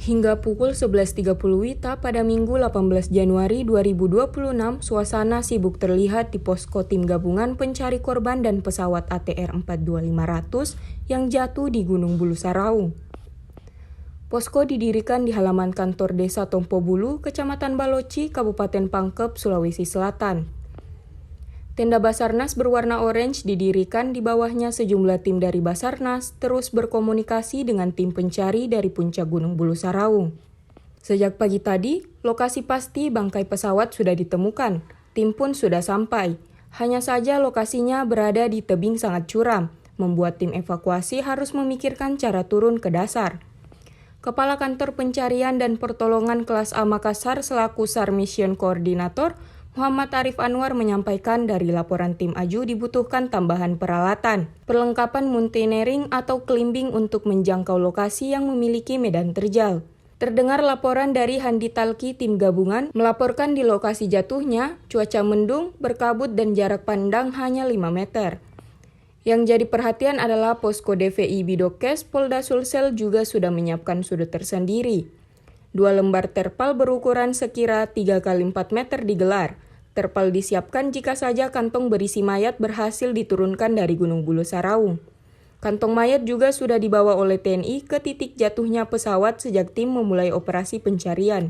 Hingga pukul 11.30 WITA pada Minggu 18 Januari 2026, suasana sibuk terlihat di posko tim gabungan pencari korban dan pesawat ATR 42500 yang jatuh di Gunung Bulu Saraung. Posko didirikan di halaman kantor Desa Tompobulu, Kecamatan Baloci, Kabupaten Pangkep, Sulawesi Selatan. Tenda Basarnas berwarna orange didirikan, di bawahnya sejumlah tim dari Basarnas terus berkomunikasi dengan tim pencari dari puncak Gunung Bulu Saraung. Sejak pagi tadi, lokasi pasti bangkai pesawat sudah ditemukan, tim pun sudah sampai. Hanya saja lokasinya berada di tebing sangat curam, membuat tim evakuasi harus memikirkan cara turun ke dasar. Kepala Kantor Pencarian dan Pertolongan Kelas A Makassar selaku SAR Mission Koordinator, Muhammad Arif Anwar menyampaikan dari laporan tim AJU dibutuhkan tambahan peralatan, perlengkapan mountaineering atau climbing untuk menjangkau lokasi yang memiliki medan terjal. Terdengar laporan dari Handi Talki tim gabungan melaporkan di lokasi jatuhnya, cuaca mendung, berkabut dan jarak pandang hanya 5 meter. Yang jadi perhatian adalah posko DVI Bidokes Polda Sulsel juga sudah menyiapkan sudut tersendiri. 2 lembar terpal berukuran sekira 3 x 4 meter digelar. Terpal disiapkan jika saja kantong berisi mayat berhasil diturunkan dari Gunung Bulu Saraung. Kantong mayat juga sudah dibawa oleh TNI ke titik jatuhnya pesawat sejak tim memulai operasi pencarian.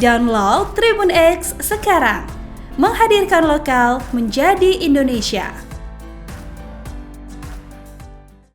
Download Tribun X sekarang, menghadirkan lokal menjadi Indonesia.